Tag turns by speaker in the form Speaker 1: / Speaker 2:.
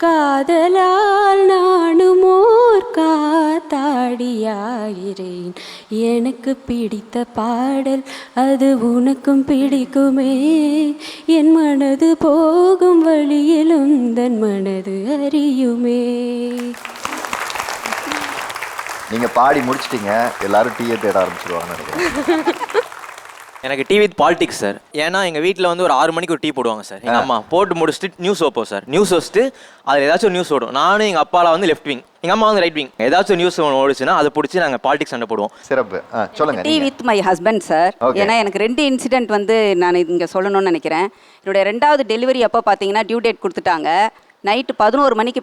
Speaker 1: காதலால் நானும் ஓர் காத்தாடியாகிறேன். எனக்கு பிடித்த பாடல் அது உனக்கும் பிடிக்குமே. என் மனது போகும் வழியிலும் தன் மனது அறியுமே.
Speaker 2: நீங்க பாடி முடிச்சிட்டீங்க, எல்லாரும் டீயை தேட ஆரம்பிச்சிருவாங்கன்னு நினைக்கிறேன்.
Speaker 3: எனக்கு டீ வித் பாலிடிக்ஸ் சார். ஏன்னா எங்கள் வீட்டில் வந்து ஒரு 6 மணிக்கு ஒரு டீ போடுவாங்க சார். எங்கள் அம்மா போட்டு முடிச்சுட்டு நியூஸ் வைப்போம் சார். நியூஸ் வச்சுட்டு அதில் ஏதாச்சும் ஒரு நியூஸ் ஓடும். நானும் எங்கள் அப்பாவில் வந்து லெஃப்ட் விங், எங்கள் அம்மா வந்து ரைட் விங். ஏதாச்சும் நியூஸ் ஓடிச்சுன்னா அதை பிடிச்சி நாங்கள் பாலிடிக்ஸ் சண்டை போடுவோம்.
Speaker 2: சிறப்பு. சொல்லுங்க.
Speaker 4: Tea with my husband sir. ஏன்னா எனக்கு 2 இன்சிடென்ட் வந்து நான் இங்கே சொல்லணும்னு நினைக்கிறேன். என்னுடைய 2வது டெலிவரி அப்போ பார்த்தீங்கன்னா டியூ டேட் கொடுத்துட்டாங்க. நைட்டு 11 மணிக்கு